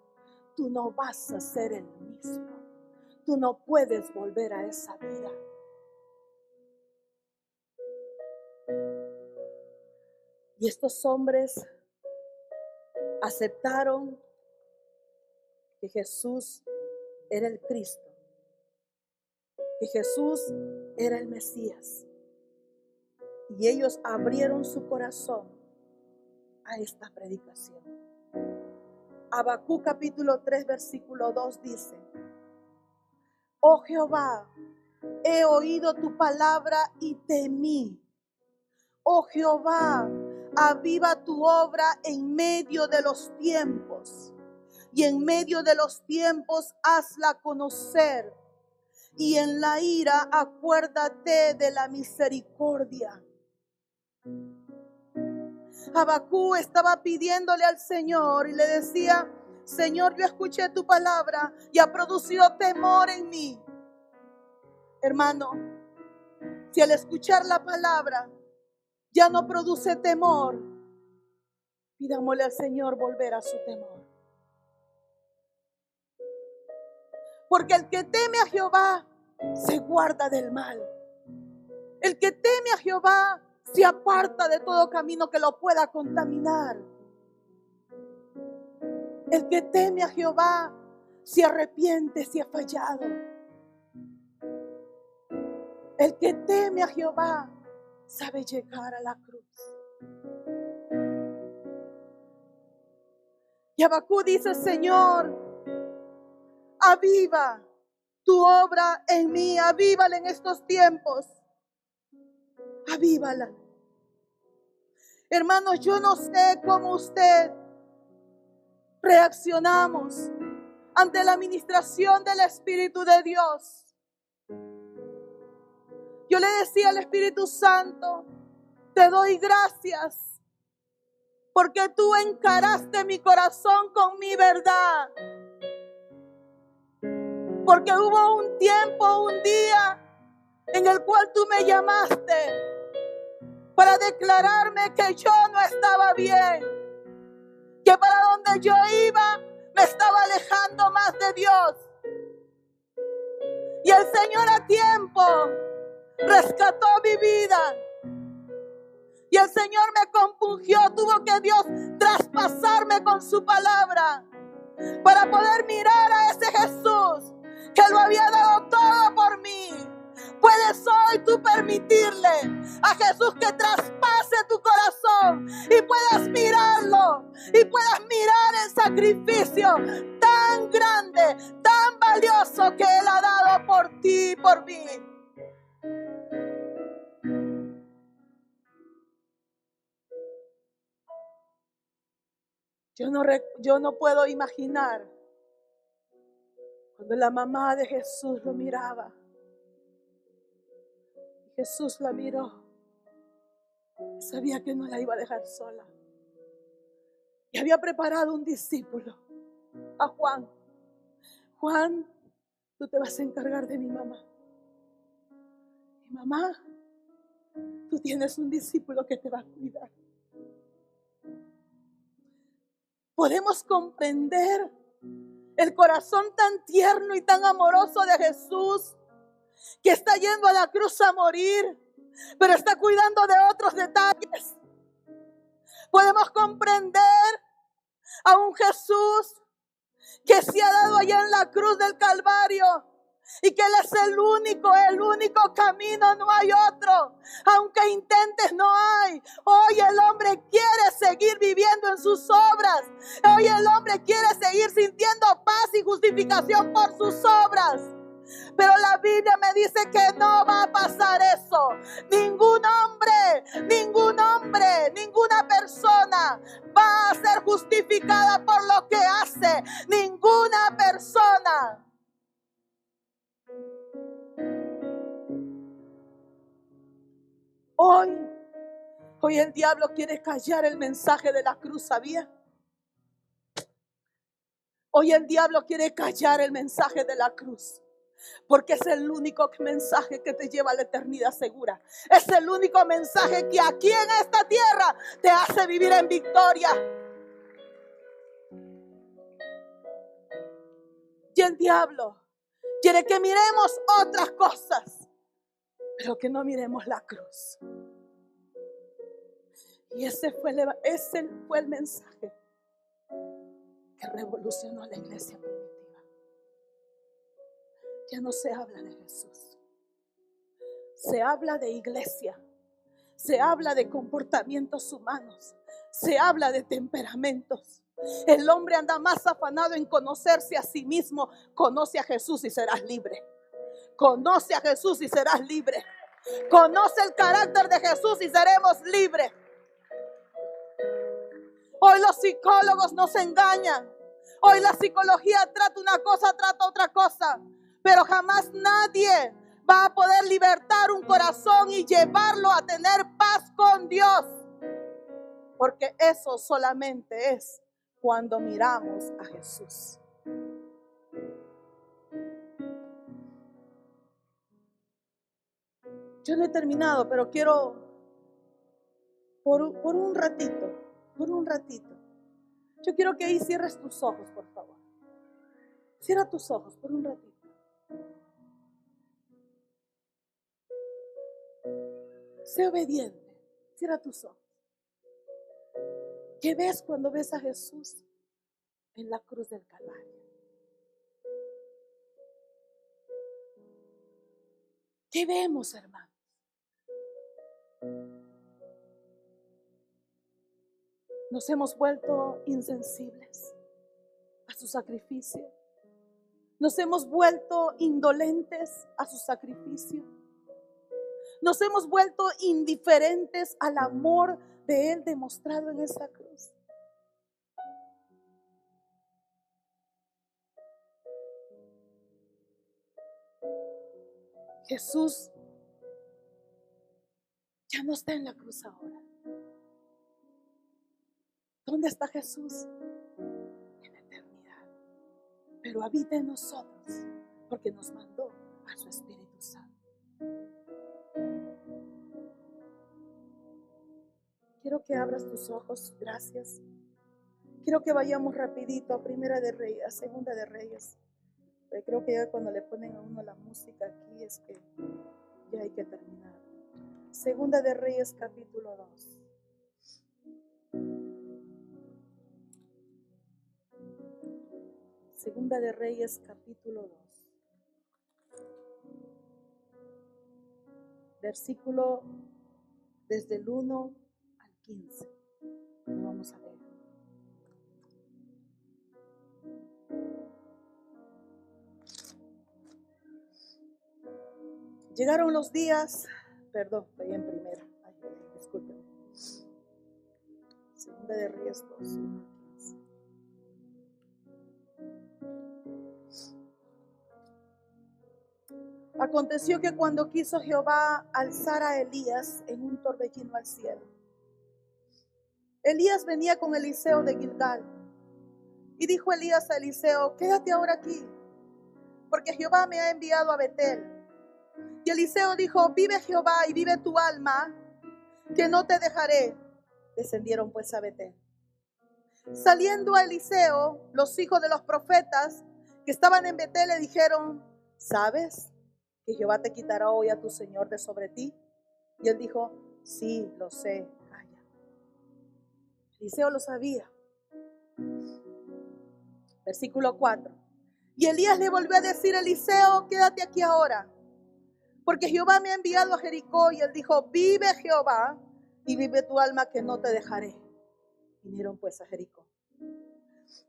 tú no vas a ser el mismo. Tú no puedes volver a esa vida. Y estos hombres aceptaron que Jesús era el Cristo, que Jesús era el Mesías. Y ellos abrieron su corazón a esta predicación. Habacuc capítulo 3 versículo 2 dice: Oh Jehová, he oído tu palabra y temí. Oh Jehová, aviva tu obra en medio de los tiempos, y en medio de los tiempos hazla conocer, y en la ira acuérdate de la misericordia. Habacuc estaba pidiéndole al Señor y le decía: Señor, yo escuché tu palabra y ha producido temor en mí. Hermano, si al escuchar la palabra ya no produce temor, pidámosle al Señor volver a su temor. Porque el que teme a Jehová se guarda del mal. El que teme a Jehová se aparta de todo camino que lo pueda contaminar. El que teme a Jehová se arrepiente si ha fallado. El que teme a Jehová sabe llegar a la cruz. Y Habacuc dice: Señor, aviva tu obra en mí, avívala en estos tiempos. Avívala. Hermanos, yo no sé cómo usted reaccionamos ante la administración del Espíritu de Dios. Yo le decía al Espíritu Santo: te doy gracias porque tú encaraste mi corazón con mi verdad. Porque hubo un tiempo, un día en el cual tú me llamaste para declararme que yo no estaba bien, que para donde yo iba me estaba alejando más de Dios. Y el Señor a tiempo rescató mi vida. Y el Señor me compungió, tuvo que Dios traspasarme con su palabra para poder mirar a ese Jesús que lo había dado todo por mí. Puedes hoy tú permitirle a Jesús que traspase tu corazón y puedas mirarlo y puedas mirar el sacrificio tan grande, tan valioso que Él ha dado por ti y por mí. Yo no puedo imaginar cuando la mamá de Jesús lo miraba. Jesús la miró. Sabía que no la iba a dejar sola. Y había preparado un discípulo, a Juan. Juan, tú te vas a encargar de mi mamá. Mi mamá, tú tienes un discípulo que te va a cuidar. Podemos comprender el corazón tan tierno y tan amoroso de Jesús, que está yendo a la cruz a morir, pero está cuidando de otros detalles. Podemos comprender a un Jesús que se ha dado allá en la cruz del Calvario y que Él es el único camino, no hay otro. Aunque intentes, no hay. Hoy el hombre quiere seguir viviendo en sus obras. Hoy el hombre quiere seguir sintiendo paz y justificación por sus obras. Pero la Biblia me dice que no va a pasar eso. Ningún hombre, ninguna persona va a ser justificada por lo que hace. Ninguna persona. Hoy el diablo quiere callar el mensaje de la cruz, ¿sabía? Hoy el diablo quiere callar el mensaje de la cruz. Porque es el único mensaje que te lleva a la eternidad segura. Es el único mensaje que aquí en esta tierra te hace vivir en victoria. Y el diablo quiere que miremos otras cosas, pero que no miremos la cruz. Y ese fue el mensaje que revolucionó la iglesia primitiva. Ya no se habla de Jesús, se habla de iglesia, se habla de comportamientos humanos, se habla de temperamentos. El hombre anda más afanado en conocerse a sí mismo. Conoce a Jesús y serás libre. Conoce a Jesús y serás libre. Conoce el carácter de Jesús y seremos libres. Hoy los psicólogos nos engañan. Hoy la psicología trata una cosa, trata otra cosa. Pero jamás nadie va a poder libertar un corazón y llevarlo a tener paz con Dios. Porque eso solamente es cuando miramos a Jesús. Yo no he terminado, pero quiero por un ratito. Yo quiero que ahí cierres tus ojos, por favor. Cierra tus ojos por un ratito. Sé obediente. Cierra tus ojos. ¿Qué ves cuando ves a Jesús en la cruz del Calvario? ¿Qué vemos, hermanos? Nos hemos vuelto insensibles a su sacrificio. Nos hemos vuelto indolentes a su sacrificio. Nos hemos vuelto indiferentes al amor de Él demostrado en esa cruz. Jesús ya no está en la cruz ahora. ¿Dónde está Jesús? En la eternidad. Pero habita en nosotros porque nos mandó a su Espíritu Santo. Quiero que abras tus ojos, gracias. Quiero que vayamos rapidito a Primera de Reyes, a Segunda de Reyes. Pero creo que ya cuando le ponen a uno la música aquí es que ya hay que terminar. Segunda de Reyes, capítulo 2. Segunda de Reyes, capítulo 2. Versículo desde el 1 al 15. Lo vamos a leer. Llegaron los días, perdón, estoy en primera. Ay, discúlpenme. Segunda de Reyes 2, 1 al 15. Aconteció que cuando quiso Jehová alzar a Elías en un torbellino al cielo, Elías venía con Eliseo de Gilgal. Y dijo Elías a Eliseo: quédate ahora aquí, porque Jehová me ha enviado a Betel. Y Eliseo dijo: vive Jehová y vive tu alma, que no te dejaré. Descendieron pues a Betel. Saliendo a Eliseo, los hijos de los profetas que estaban en Betel le dijeron: ¿sabes que Jehová te quitará hoy a tu señor de sobre ti? Y él dijo: sí, lo sé, calla. Eliseo lo sabía. Versículo 4. Y Elías le volvió a decir a Eliseo: quédate aquí ahora, porque Jehová me ha enviado a Jericó. Y él dijo: vive Jehová y vive tu alma, que no te dejaré. Vinieron pues a Jericó.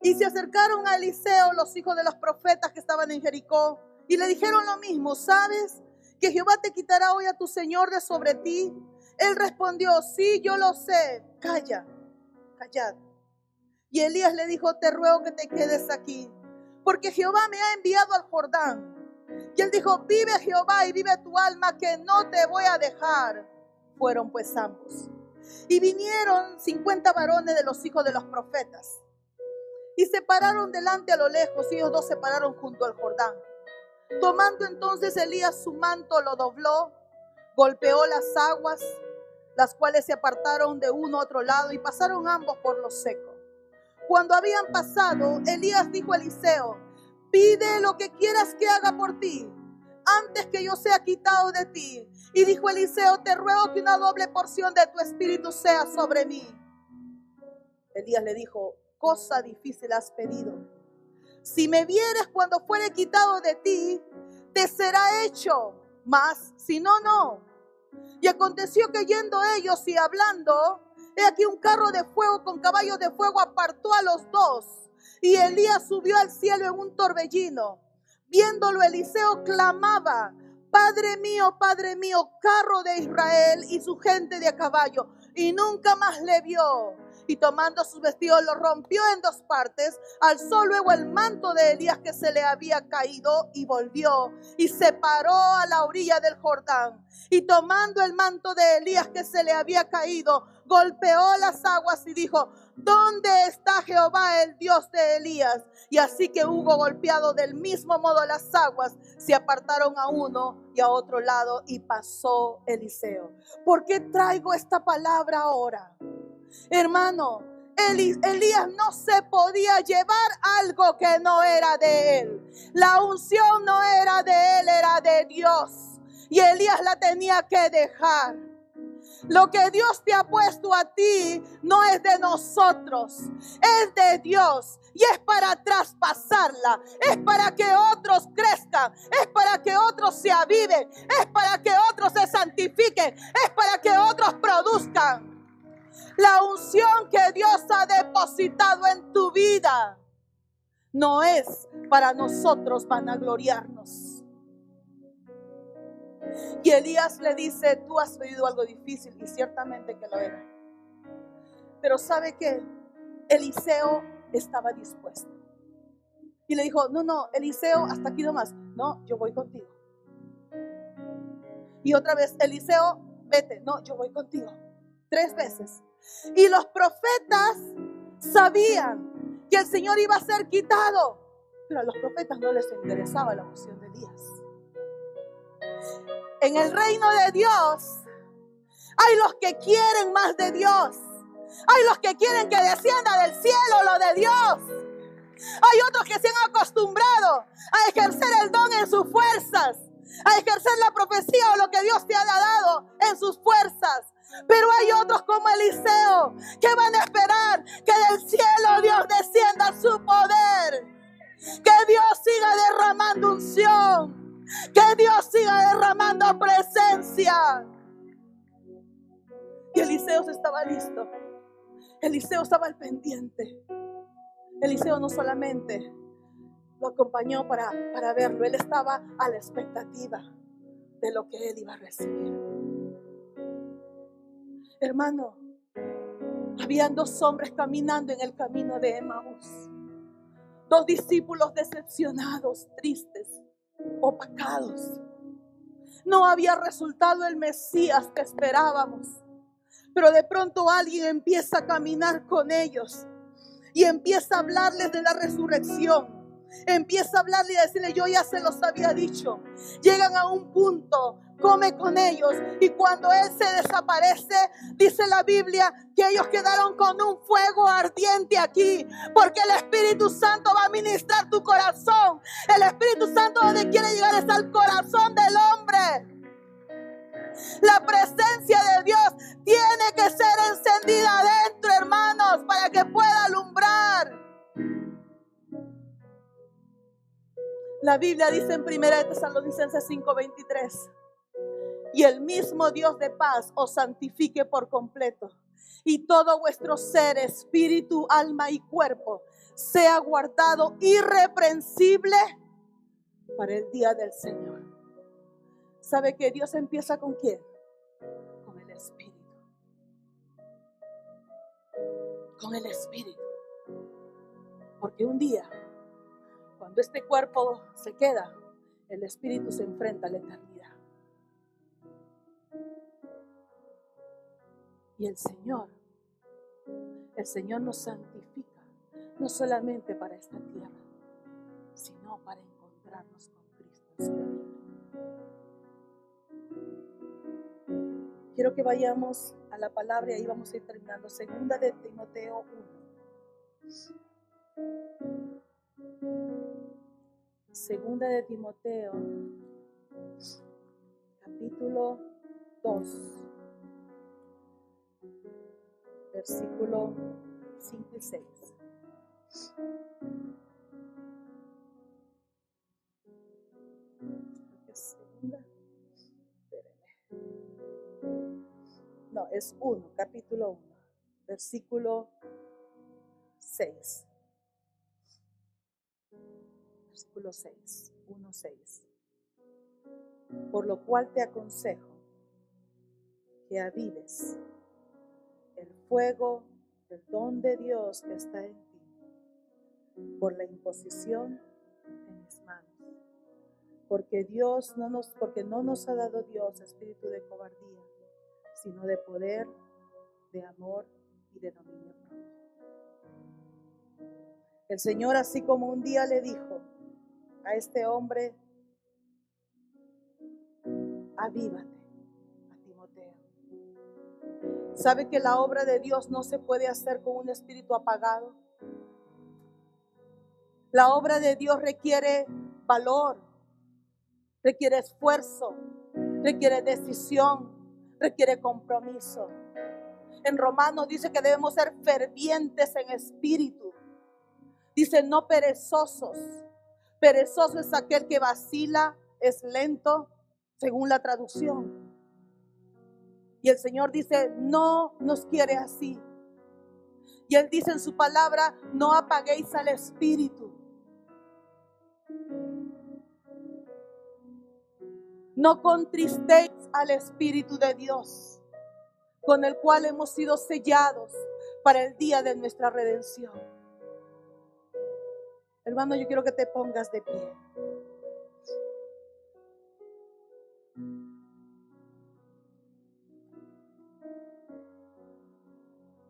Y se acercaron a Eliseo los hijos de los profetas que estaban en Jericó y le dijeron lo mismo: ¿sabes que Jehová te quitará hoy a tu señor de sobre ti? Él respondió: sí, yo lo sé, callad. Y Elías le dijo: te ruego que te quedes aquí, porque Jehová me ha enviado al Jordán. Y él dijo: vive Jehová y vive tu alma, que no te voy a dejar. Fueron pues ambos. Y vinieron 50 varones de los hijos de los profetas, y se pararon delante a lo lejos, y ellos dos se pararon junto al Jordán. Tomando entonces Elías su manto, lo dobló, golpeó las aguas, las cuales se apartaron de uno a otro lado, y pasaron ambos por lo seco. Cuando habían pasado, Elías dijo a Eliseo: pide lo que quieras que haga por ti, antes que yo sea quitado de ti. Y dijo Eliseo, te ruego que una doble porción de tu espíritu sea sobre mí. Elías le dijo, cosa difícil has pedido. Si me vieres cuando fuere quitado de ti, te será hecho, mas si no, no. Y aconteció que yendo ellos y hablando, he aquí un carro de fuego con caballos de fuego apartó a los dos. Y Elías subió al cielo en un torbellino. Viéndolo, Eliseo clamaba, Padre mío, carro de Israel y su gente de a caballo. Y nunca más le vio. Y tomando sus vestidos lo rompió en dos partes, alzó luego el manto de Elías que se le había caído y volvió y se paró a la orilla del Jordán. Y tomando el manto de Elías que se le había caído, golpeó las aguas y dijo, ¿dónde está Jehová el Dios de Elías? Y así que hubo golpeado del mismo modo las aguas, se apartaron a uno y a otro lado y pasó Eliseo. ¿Por qué traigo esta palabra ahora? Hermano, Elías no se podía llevar algo que no era de él. La unción no era de él, era de Dios. Y Elías la tenía que dejar. Lo que Dios te ha puesto a ti no es de nosotros, es de Dios. Y es para traspasarla, es para que otros crezcan, es para que otros se aviven, es para que otros se santifiquen, es para que otros produzcan. La unción que Dios ha depositado en tu vida no es para nosotros vanagloriarnos. Y Elías le dice, tú has pedido algo difícil, y ciertamente que lo era. Pero ¿sabe qué? Eliseo estaba dispuesto. Y le dijo, no, Eliseo, hasta aquí nomás. No, yo voy contigo. Y otra vez, Eliseo, vete. No, yo voy contigo. 3 veces. Y los profetas sabían que el Señor iba a ser quitado, pero a los profetas no les interesaba la unción de Elías. En el reino de Dios hay los que quieren más de Dios. Hay los que quieren que descienda del cielo lo de Dios. Hay otros que se han acostumbrado a ejercer el don en sus fuerzas, a ejercer la profecía o lo que Dios te ha dado en sus fuerzas. Pero hay otros como Eliseo que van a esperar que del cielo Dios descienda su poder, que Dios siga derramando unción, que Dios siga derramando presencia. Y Eliseo estaba listo, Eliseo estaba al pendiente. Eliseo no solamente lo acompañó para verlo, él estaba a la expectativa de lo que él iba a recibir. Hermano, habían 2 hombres caminando en el camino de Emaús. 2 discípulos decepcionados, tristes, opacados. No había resultado el Mesías que esperábamos. Pero de pronto alguien empieza a caminar con ellos y empieza a hablarles de la resurrección. Empieza a hablarle y a decirle, yo ya se los había dicho. Llegan a un punto, come con ellos, y cuando él se desaparece, dice la Biblia que ellos quedaron con un fuego ardiente aquí, porque el Espíritu Santo va a ministrar tu corazón. El Espíritu Santo donde quiere llegar es al corazón del hombre. La presencia de Dios tiene que ser encendida adentro, hermanos, para que pueda alumbrar. La Biblia dice en 1 Tesalonicenses 5:23, y el mismo Dios de paz os santifique por completo, y todo vuestro ser, espíritu, alma y cuerpo sea guardado irreprensible para el día del Señor. ¿Sabe que Dios empieza con quién? Con el Espíritu. Con el Espíritu. Porque un día, cuando este cuerpo se queda, el Espíritu se enfrenta a la eternidad. Y el Señor nos santifica, no solamente para esta tierra, sino para encontrarnos con Cristo en su venida. Quiero que vayamos a la palabra y ahí vamos a ir terminando. 2 de Timoteo 1. Segunda de Timoteo, capítulo 2, versículo 5 y 6. Segunda, no, es 1, capítulo 1, versículo 6. Versículo 6, 1:6. Por lo cual te aconsejo que avives el fuego del don de Dios que está en ti por la imposición de mis manos. Porque no nos ha dado Dios espíritu de cobardía, sino de poder, de amor y de dominio propio. El Señor, así como un día le dijo a este hombre, avívate, a Timoteo. ¿Sabe que la obra de Dios no se puede hacer con un espíritu apagado? La obra de Dios requiere valor, requiere esfuerzo, requiere decisión, requiere compromiso. En Romanos dice que debemos ser fervientes en espíritu. Dice no perezosos. Perezoso es aquel que vacila, es lento, según la traducción. Y el Señor dice, no nos quiere así. Y Él dice en su palabra, no apaguéis al espíritu. No contristéis al Espíritu de Dios, con el cual hemos sido sellados para el día de nuestra redención. Hermano, yo quiero que te pongas de pie.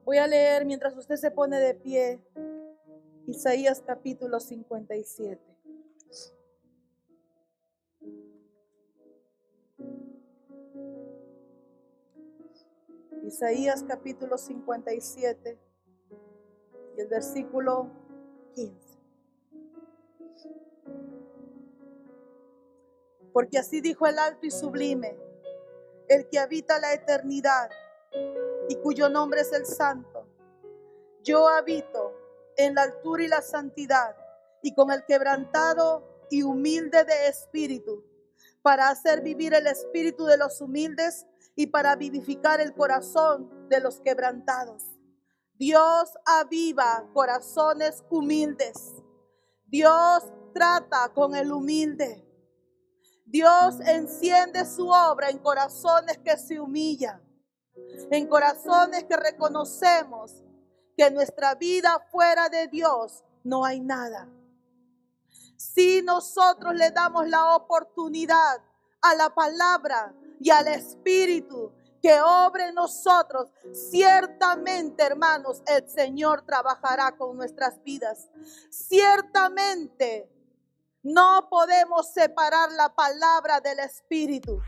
Voy a leer mientras usted se pone de pie Isaías capítulo 57. Isaías capítulo 57 y el versículo 15. Porque así dijo el alto y sublime, el que habita la eternidad y cuyo nombre es el Santo. Yo habito en la altura y la santidad y con el quebrantado y humilde de espíritu, para hacer vivir el espíritu de los humildes y para vivificar el corazón de los quebrantados. Dios aviva corazones humildes. Dios trata con el humilde. Dios enciende su obra en corazones que se humillan, en corazones que reconocemos que en nuestra vida fuera de Dios no hay nada. Si nosotros le damos la oportunidad a la palabra y al Espíritu que obre en nosotros, ciertamente, hermanos, el Señor trabajará con nuestras vidas. Ciertamente no podemos separar la palabra del Espíritu.